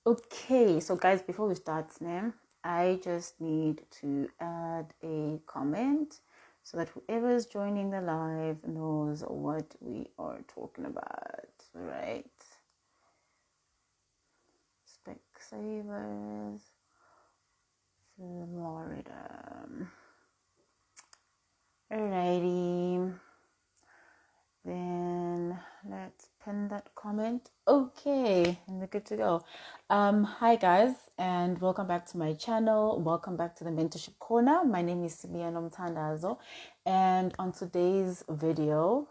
Okay, so guys, before we start, I just need to add a comment so that whoever is joining the live knows what we are talking about, right? Specsavers Florida. Alrighty. Then let's pin that comment. Okay, and we're good to go. Hi guys, and welcome back to my channel. Welcome back to the Mentorship Corner. My name is Sibiano Mtandazo, and on today's video,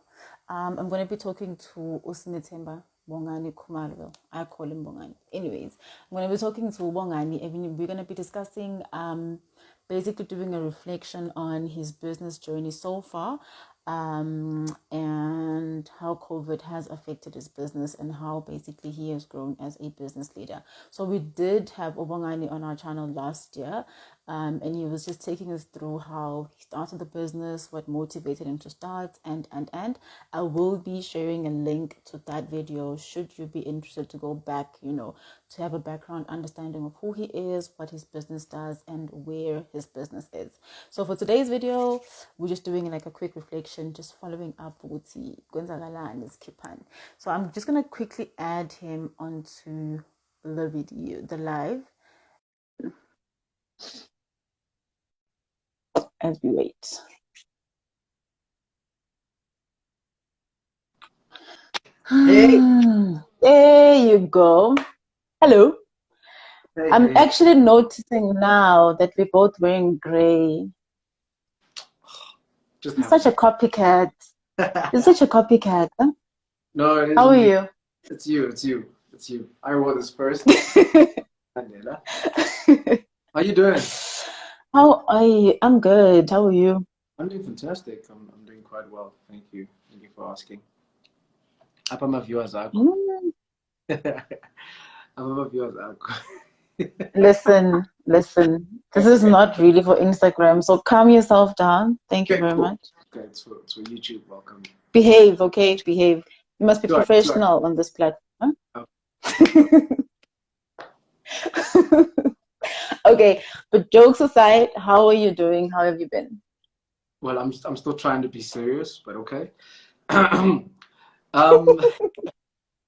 I'm going to be talking to Usinitemba Bongani Khumalo. I call him Bongani. Anyways, I'm going to be talking to Bongani, and we're going to be discussing basically doing a reflection on his business journey so far, and how COVID has affected his business and how basically he has grown as a business leader. So we did have Obongani on our channel last year, and he was just taking us through how he started the business, what motivated him to start, and I will be sharing a link to that video should you be interested to go back, to have a background understanding of who he is, what his business does, and where his business is. So for today's video, we're just doing like a quick reflection, just following up with the Kipan. So I'm just gonna quickly add him onto the video, the live, as we wait. Hey, There you go. Hello. hey, I'm hey. actually noticing now that we're both wearing gray. Just I'm such a happened. copycat. You're such a copycat. Huh? No, it How are isn't me. you? It's you. It's you. It's you. I wore this first. Mandela. How you doing? How are you? I'm good. How are you? I'm doing fantastic. I'm doing quite well. Thank you. Thank you for asking. Apa my viewers akho? Mm, Apa my viewers akho? listen. This is Okay. not really for Instagram, so calm yourself down. Thank you Okay, very cool. much. Okay, it's for YouTube. Welcome. Behave, okay? Behave. You must be Sure, sure. professional on this platform. Okay, sure. Huh? Okay, but jokes aside, how are you doing? How have you been? Well, I'm still trying to be serious, but okay. Um,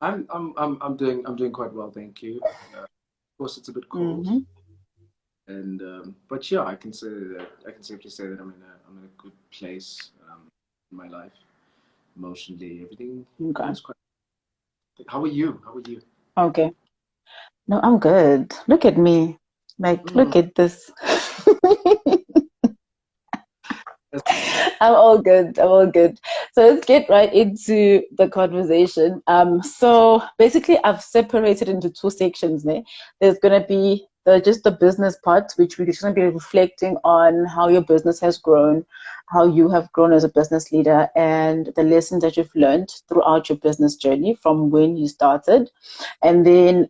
I'm doing quite well, thank you. Of course, it's a bit cold. Mm-hmm. And but yeah, I can safely say that I'm in a good place in my life, emotionally. Everything Okay. is quite. How are you? How are you? Okay. No, I'm good. Look at me. Like, Mm, look at this. that's I'm all good. I'm all good. So let's get right into the conversation. So basically I've separated into two sections there. There's gonna be just the business part, which we're just gonna be reflecting on how your business has grown, how you have grown as a business leader, and the lessons that you've learned throughout your business journey from when you started. And then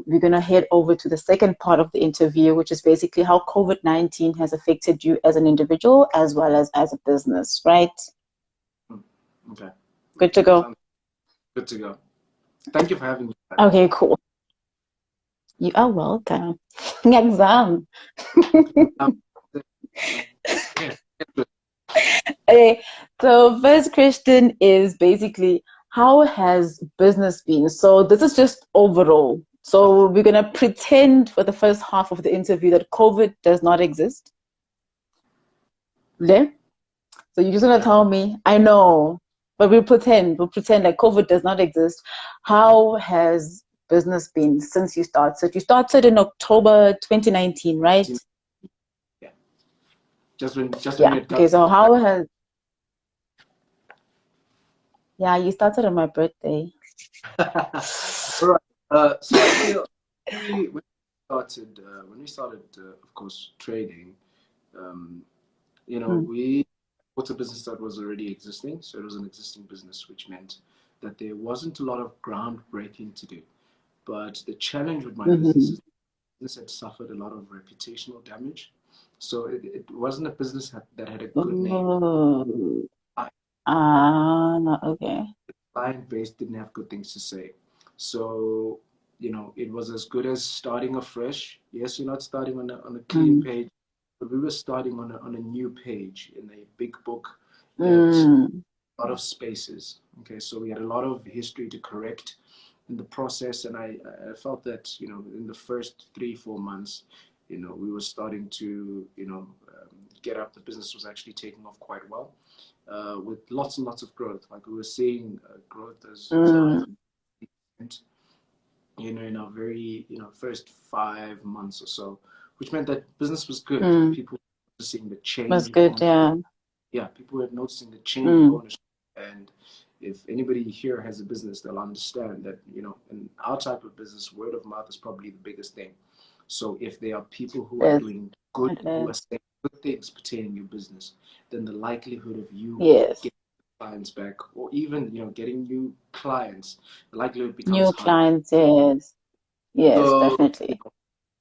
we're going to head over to the second part of the interview, which is basically how COVID-19 has affected you as an individual as well as a business, right? okay. Good to go. Sounds good to go. Thank you for having me, by the way. Okay, cool. You are welcome. Exam. Um, yeah, good. Okay, so first question is basically how has business been? So this is just overall. So we're gonna pretend for the first half of the interview that COVID does not exist. Yeah? So you're just gonna Okay. tell me, I know, but we'll pretend like COVID does not exist. How has business been since you started? You started in October 2019, right? Yeah. Just when Yeah. it got. Okay, so how has, yeah, you started on my birthday. All right. So I feel when we started, of course, trading. Um, Mm. we bought a business that was already existing. So it was an existing business, which meant that there wasn't a lot of groundbreaking to do. But the challenge with my business Mm-hmm. is this had suffered a lot of reputational damage. So it wasn't a business that had a good name. Oh, Our ah, okay. client base didn't have good things to say. So it was as good as starting afresh. Yes, you're not starting on a clean Mm. page, but we were starting on a new page in a big book that Mm. a lot of spaces. Okay, so we had a lot of history to correct in the process, and I felt that in the first 3-4 months, we were starting to get up. The business was actually taking off quite well, with lots and lots of growth. Like we were seeing growth as high as Mm. 50%, in our very first 5 months or so, which meant that business was good. Mm. People were seeing the Was change of good, ownership. yeah. Yeah, people were noticing the change of Mm. ownership. And if anybody here has a business, they'll understand that in our type of business, word of mouth is probably the biggest thing. So if there are people who are Yes, doing good, it who is. are saying good things pertaining your business, then the likelihood of you Yes. getting clients back, or even getting new clients, the likelihood becomes New higher. clients, yes. Yes, So definitely.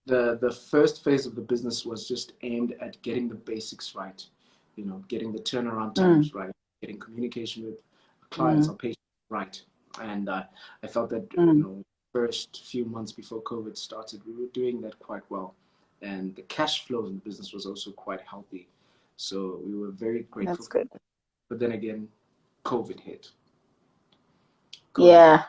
the first phase of the business was just aimed at getting the basics right, getting the turnaround Mm. times right, getting communication with clients Mm. or patients right. And I felt that Mm. first few months before COVID started, we were doing that quite well, and the cash flow in the business was also quite healthy. So we were very grateful That's for good. that. But then again, COVID hit. COVID. Yeah,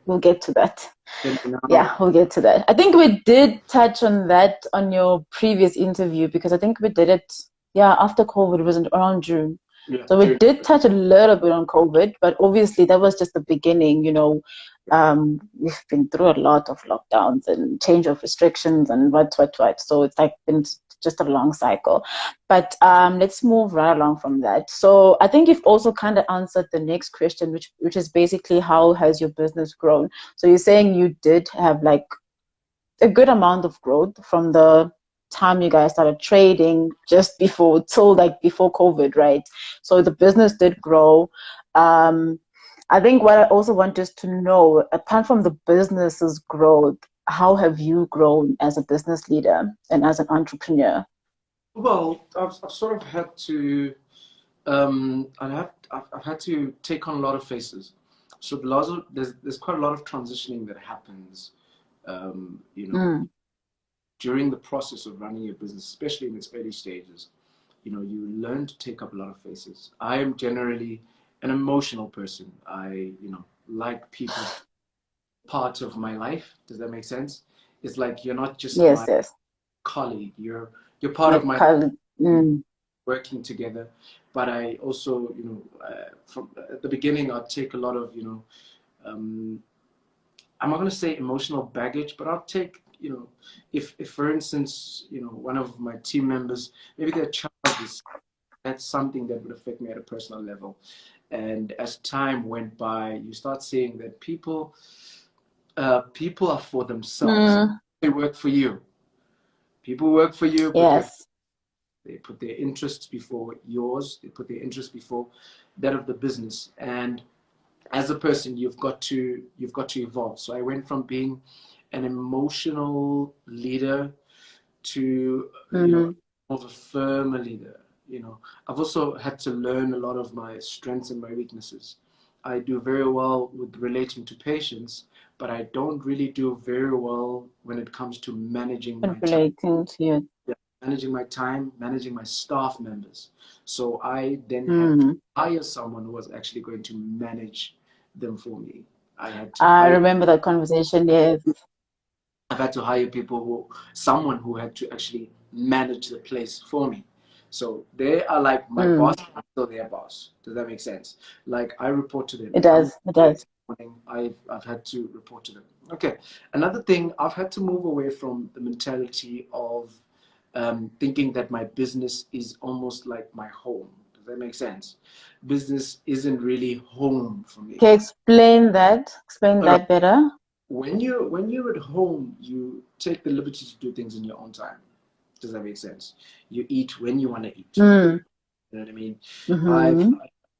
we'll get to that. Then Yeah, now, we'll get to that. I think we did touch on that on your previous interview because I think we did it, yeah, after COVID. It was around June. yeah, So we during, did touch a little bit on COVID, but obviously that was just the beginning, you know. We've been through a lot of lockdowns and change of restrictions and what. So it's like been just a long cycle. But let's move right along from that. So I think you've also kind of answered the next question, which is basically how has your business grown? So you're saying you did have like a good amount of growth from the time you guys started trading just before till like before COVID, right? So the business did grow. Um, I think what I also want us to know, apart from the business's growth, how have you grown as a business leader and as an entrepreneur? well, I've sort of had to I've had to take on a lot of faces. So there's quite a lot of transitioning that happens, um, you know, Mm. during the process of running your business, especially in its early stages. You learn to take up a lot of faces. I am generally an emotional person. I, like people part of my life. Does that make sense? It's like you're not just Yes, my yes. colleague. You're part Your of my colleague. Mm. working together. But I also, from at the beginning, I'd take a lot of, um, I'm not going to say emotional baggage, but I'll take, if for instance, one of my team members, maybe their child is, that's something that would affect me at a personal level. And as time went by, you start seeing that people are for themselves. Mm. They work for you. People work for you, but Yes. they put their interests before yours. They put their interests before that of the business. And as a person, you've got to evolve. So I went from being an emotional leader to Mm-hmm. more of a firmer leader. I've also had to learn a lot of my strengths and my weaknesses. I do very well with relating to patients, but I don't really do very well when it comes to managing my time. Relating to you. Yeah, managing my time, managing my staff members. So I then had to Mm. hire someone who was actually going to manage them for me. I had to I hire remember that conversation, yes. I've had to hire someone who had to actually manage the place for me. So they are like my boss, Mm. I'm still their boss. Does that make sense? Like I report to them. It If I'm does. It late does. in the morning, I've had to report to them. Okay. Another thing, I've had to move away from the mentality of thinking that my business is almost like my home. Does that make sense? Business isn't really home for me. Can you explain that? Explain No, no. that better? When you're at home, you take the liberty to do things in your own time. Does that make sense? You eat when you want to eat. Mm. You know what I mean? I've Mm-hmm.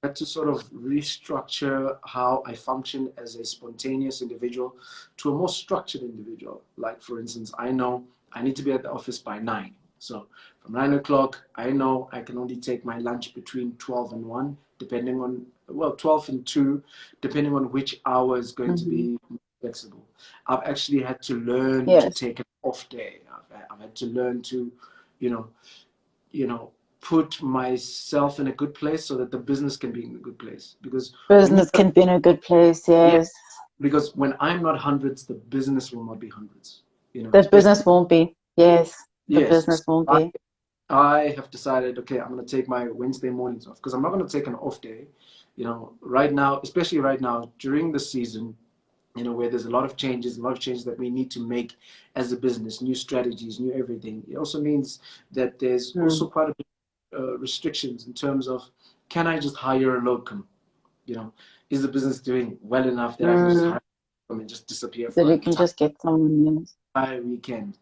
had to sort of restructure how I function as a spontaneous individual to a more structured individual. Like, for instance, I know I need to be at the office by 9. So from 9 o'clock, I know I can only take my lunch between 12 and 1, depending on, well, 12 and 2, depending on which hour is going to Mm-hmm. be flexible. I've actually had to learn to Yes. take an off day. I've had to learn to, you know, put myself in a good place so that the business can be in a good place. Because when you, Business can be in a good place. yeah, Yes. because when I'm not hundreds, the business will not be hundreds. The Especially, business won't be. Yes. The yes. business won't I, be. I have decided, okay, I'm going to take my Wednesday mornings off because I'm not going to take an off day. Right now, especially right now during the season, where there's a lot of changes that we need to make as a business, new strategies, new everything. It also means that there's also quite a bit of restrictions in terms of, can I just hire a locum? Is the business doing well enough that I can just hire them and just disappear That for you an can just get someone else. entire weekend?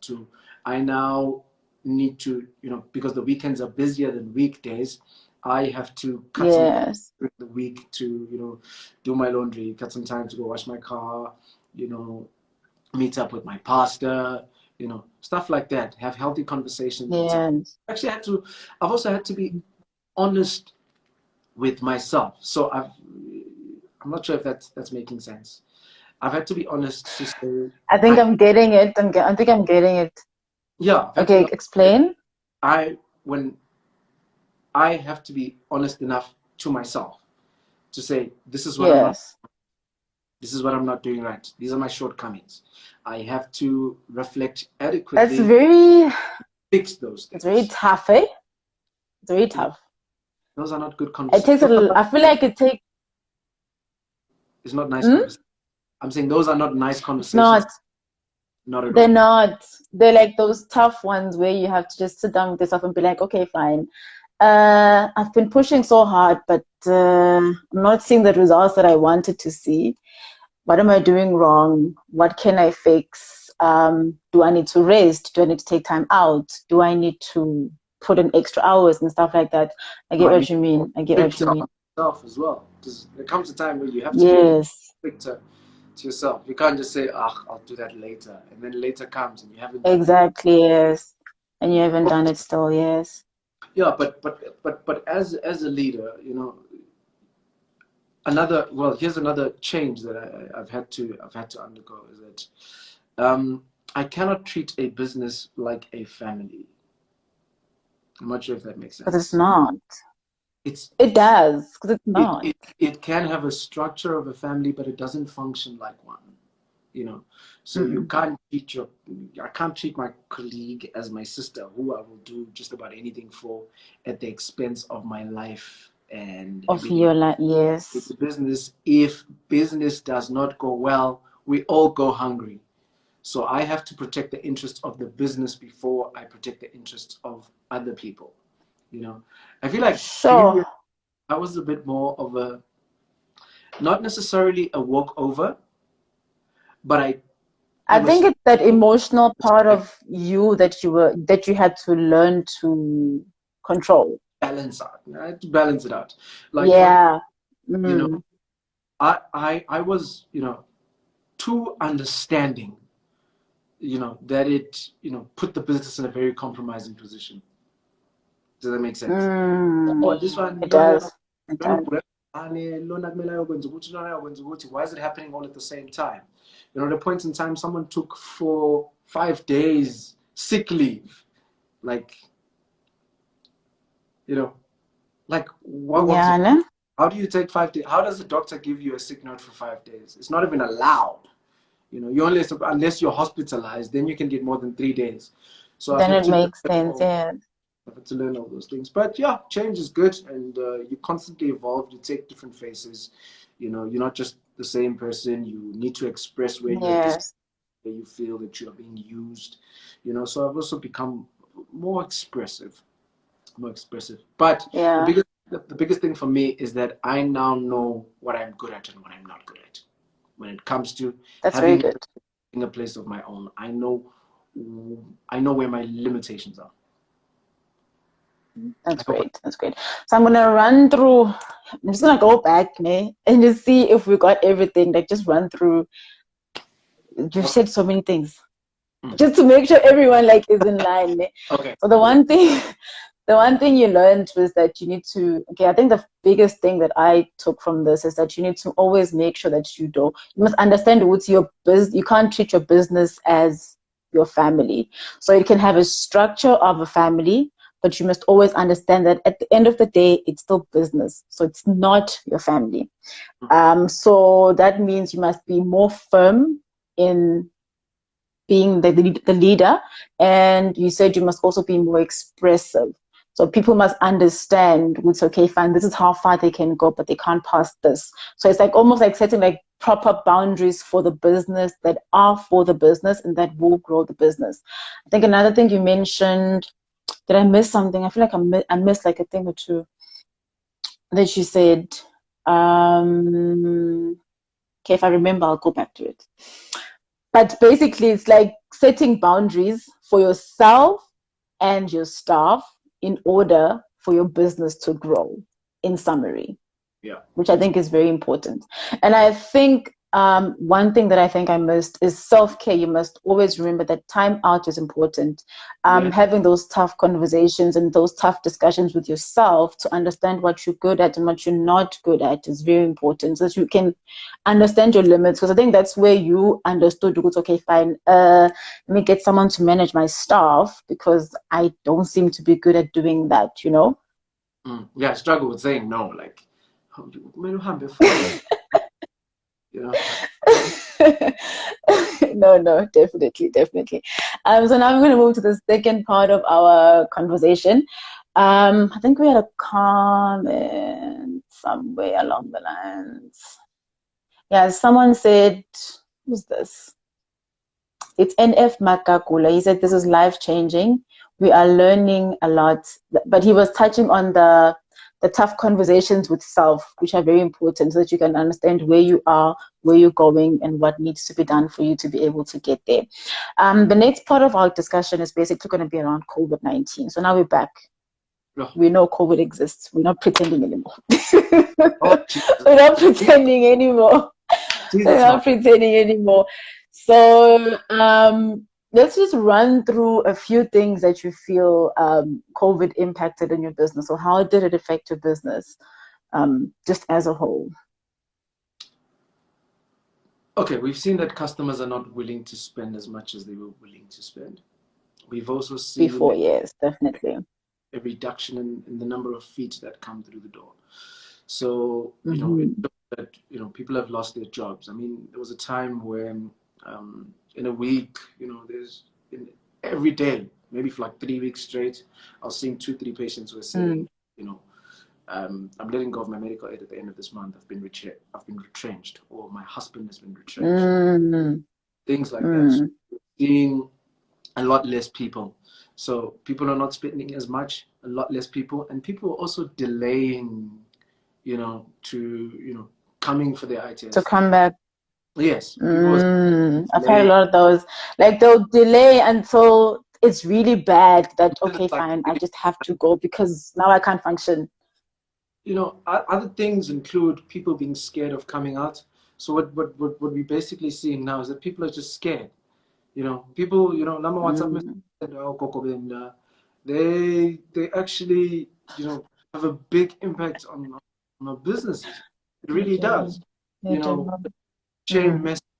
I now need to, because the weekends are busier than weekdays, I have to cut some Yes. during the week to, do my laundry, cut some time to go wash my car, meet up with my pastor, stuff like that, have healthy conversations and stuff. Yes. Actually, I've also had to be honest with myself. So I'm not sure if that's making sense. I've had to be honest to say, I think I'm getting it. I think I'm getting it. yeah, I've had to Okay, be, explain. when I have to be honest enough to myself to say, this is what I'm not, Yes. this is what I'm not doing right. These are my shortcomings. I have to reflect That's adequately, very, fix those it's very things. tough, eh? It's very Yeah, tough. those are not good It conversations. takes I feel like it takes, It's not nice conversations. I'm saying those are not nice it's conversations. not, Not at they're all. not, they're like those tough ones where you have to just sit down with yourself and be like, okay, fine. I've been pushing so hard, but I'm not seeing the results that I wanted to see. What am I doing wrong? What can I fix? Do I need to rest? Do I need to take time out? Do I need to put in extra hours and stuff like that? I No, get I what need you to mean. I get what fix you mean. yourself as well. Because there comes a time where you have to be a bit Yes, stricter to yourself. You can't just say, ah, I'll do that later. And then later comes and you haven't done it. exactly. Yes. And you haven't done it still. Yes. Yeah, but as a leader, here's another change that I've had to undergo is that I cannot treat a business like a family. I'm not sure if that makes Because it's sense. not. It's It does. Because it's it, not. it it can have a structure of a family, but it doesn't function like one. So you Mm-mm. can't treat your I can't treat my colleague as my sister, who I will do just about anything for, at the expense of my life and Of everything. your life. It's Yes. a business. If business does not go well, we all go hungry. So I have to protect the interests of the business before I protect the interests of other people. I feel like Sure. previous I was a bit more of a, not necessarily a walkover, but I I think was it's that emotional part of you that you had to learn to control. balance out. I had to balance it out. Like for Yeah. you know, Mm. I was too understanding. That it put the business in a very compromising position. Does that make sense? Mm. Oh, this one, It does. It does. why is it happening all at the same time? At a point in time, someone took 4 5 days sick leave. Like, you know, like what's Yeah, ne? how do you take 5 days? How does the doctor give you a sick note for 5 days? It's not even allowed. You only unless you're hospitalized, then you can get more than 3 days. So I've Then had it to makes sense. Yeah. learn all those things. But yeah, change is good, and you constantly evolve. You take different faces. You're not just the same person. You need to express where you're Yes. where you feel that you are being used. So I've also become more expressive, more expressive. But Yeah. the biggest thing for me is that I now know what I'm good at and what I'm not good at. When it comes to That's very having good. a place of my own, I know where my limitations are. That's great. That's great. So I'm gonna run through. I'm just gonna go back, ne, and just see if we got everything. Like just run through. You've Okay. said so many things, just to make sure everyone like is in line. Ne? Okay. So the one thing The one thing you learned was that you need to, okay, I think the biggest thing that I took from this is that you need to always make sure that you must understand what's your business. You can't treat your business as your family. So you can have a structure of a family, but you must always understand that at the end of the day, it's still business. So it's not your family. So that means you must be more firm in being the leader, and you said you must also be more expressive. So people must understand it's okay, fine, this is how far they can go, but they can't pass this. So it's like almost like setting like proper boundaries for the business that are for the business and that will grow the business. I think another thing you mentioned, did I miss something? I feel like I missed like a thing or two that you said. Okay, if I remember, I'll go back to it. But basically, it's like setting boundaries for yourself and your staff in order for your business to grow, in summary, Yeah. which I think is very important. And I think one thing that I think I missed is self-care. You must always remember that time out is important. Yeah. Having those tough conversations and those tough discussions with yourself to understand what you're good at and what you're not good at is very important, so that you can understand your limits. Because I think that's where you understood, okay, fine, let me get someone to manage my staff because I don't seem to be good at doing that, you know? Yeah, I struggle with saying no. Like, you know. No, definitely. So now I'm going to move to the second part of our conversation. I think we had a comment somewhere along the lines. Yeah, someone said, who's this? It's NF Makakula. He said, this is life-changing. We are learning a lot. But he was touching on the tough conversations with self, which are very important, so that you can understand where you are, where you're going, and what needs to be done for you to be able to get there. The next part of our discussion is basically going to be around COVID-19. So now we're back. Oh, We know COVID exists. We're not pretending anymore. oh, Jesus. We're not pretending anymore. We're Jesus, not pretending anymore. So let's just run through a few things that you feel COVID impacted in your business. So how did it affect your business, just as a whole? Okay, we've seen that customers are not willing to spend as much as they were willing to spend. We've also seen Before, yes, definitely. a reduction in the number of feet that come through the door. So, it Mm-hmm. shows that, people have lost their jobs. I mean, there was a time when in a week, every day, maybe for like 3 weeks straight, I was seeing 2, 3 patients who were saying, I'm letting go of my medical aid at the end of this month. I've been retrenched, or my husband has been retrenched. Mm. Things like that. So Mm. seeing a lot less people. So people are not spending as much, a lot less people, and people are also delaying, coming for their eye To test. come back. Yes, people are I've had a delaying. lot of those. Like they'll delay until it's really bad that, okay, Like, fine, I just have to go because now I can't function. other things include people being scared of coming out. So what we basically seeing now is that people are just scared. People, number WhatsApp Mm. message, oh, Coco, they actually, have a big impact on our businesses. It They really do. does. They You know, do. chain Mm. message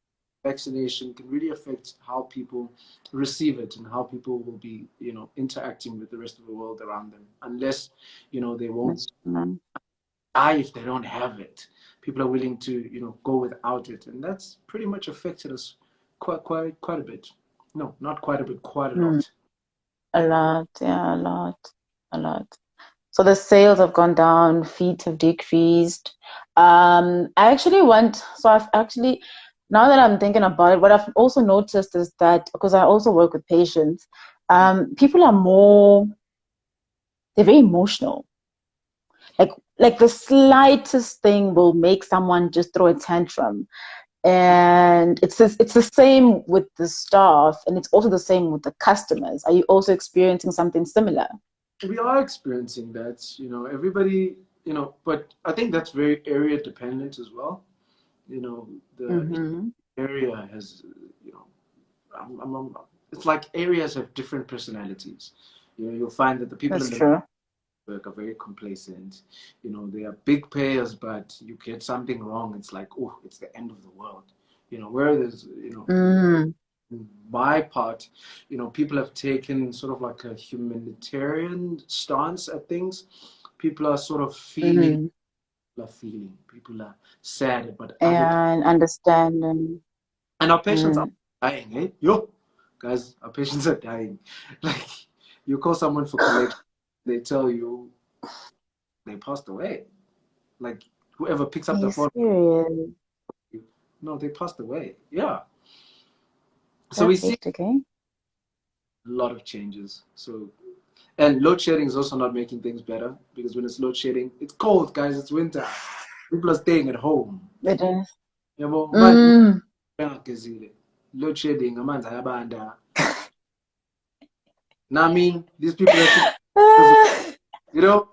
vaccination can really affect how people receive it and how people will be, interacting with the rest of the world around them. Unless, they won't That's true. die if they don't have it. People are willing to, go without it, and that's pretty much affected us quite a bit. No, not quite a bit, quite a Mm. lot. A lot, yeah, a lot. So the sales have gone down, feet have decreased. I've actually, now that I'm thinking about it, what I've also noticed is that, because I also work with patients, people are they're very emotional. Like the slightest thing will make someone just throw a tantrum. And it's the same with the staff, and it's also the same with the customers. Are you also experiencing something similar? We are experiencing that, everybody, but I think that's very area dependent as well. The Mm-hmm. area has, it's like areas have different personalities. You'll find that the people That's in the true. are very complacent. You know, they are big payers, but you get something wrong, it's like, oh, it's the end of the world. You know, whereas, you know, Mm, my part, you know, people have taken sort of like a humanitarian stance at things. People are sort of feeling, mm. people are sad, but other people, And understanding. and our patients are Mm. dying, eh? Yo, guys, our patients are dying. Like, you call someone for collection, they tell you they passed away. Like, whoever picks Are up the you phone, serious? no, they passed away. Yeah. So we That's see hectic, eh? a lot of changes. So, and load shedding is also not making things better because when it's load shedding, it's cold, guys. It's winter. People are staying at home. It is. Yabo, manje Mm. bengagezile. Load shedding, amanzi ayabanda. Now, I mean, these people have to, Ah, you know,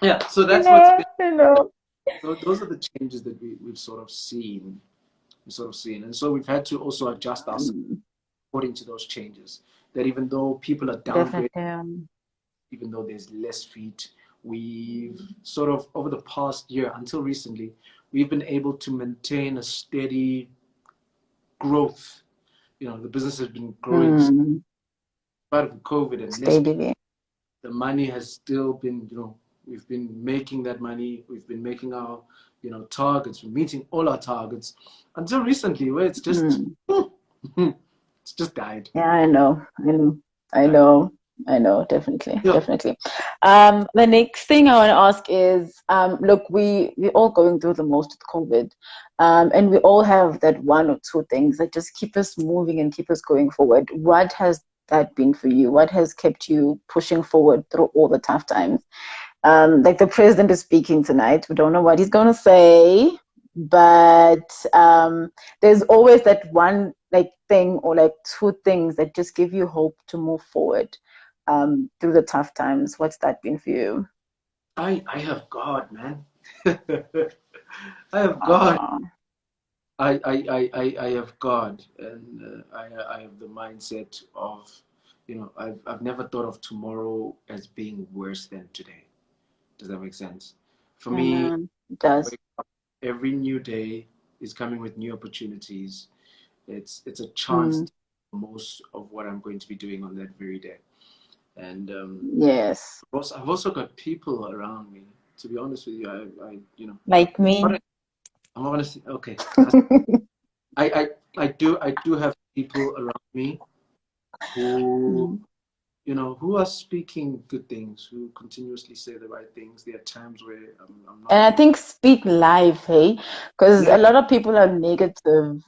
yeah. So you that's what's know, been. you know. Those are the changes that we've sort of seen. We've sort of seen, and so we've had to also adjust ourselves Mm, according to those changes. That even though people are downgrading, definitely. even though there's less feet, we've sort of over the past year until recently, we've been able to maintain a steady growth. You know, the business has been growing Mm, part of COVID and less. steadily. The money has still been, you know, we've been making that money. We've been making our, you know, targets. We're meeting all our targets until recently, where it's just, Mm. it's just died. Yeah, I know. I know. I Died. know. I know. Definitely. Yeah. Definitely. The next thing I want to ask is, look, we're all going through the most with COVID, and we all have that one or two things that just keep us moving and keep us going forward. What has that been for you? What has kept you pushing forward through all the tough times? Like the president is speaking tonight. We don't know what he's going to say, but there's always that one like thing or like two things that just give you hope to move forward through the tough times. What's that been for you? I have God, man. I have God. Uh, I have God, and I have the mindset of, you know, I've never thought of tomorrow as being worse than today. Does that make sense? For me, it does. every new day is coming with new opportunities. It's a chance Mm, to do most of what I'm going to be doing on that very day. And yes. I've also got people around me. To be honest with you, you know, Like me. I'm not gonna say okay. I do have people around me who, Mm. you know, who are speaking good things, who continuously say the right things. There are times where I'm not And I able. think speak live, hey, because Yeah, a lot of people are negative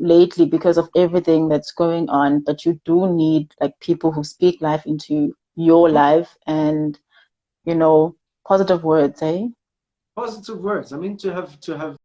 lately because of everything that's going on. But you do need like people who speak life into your life and you know positive words, hey. positive words. I mean, to have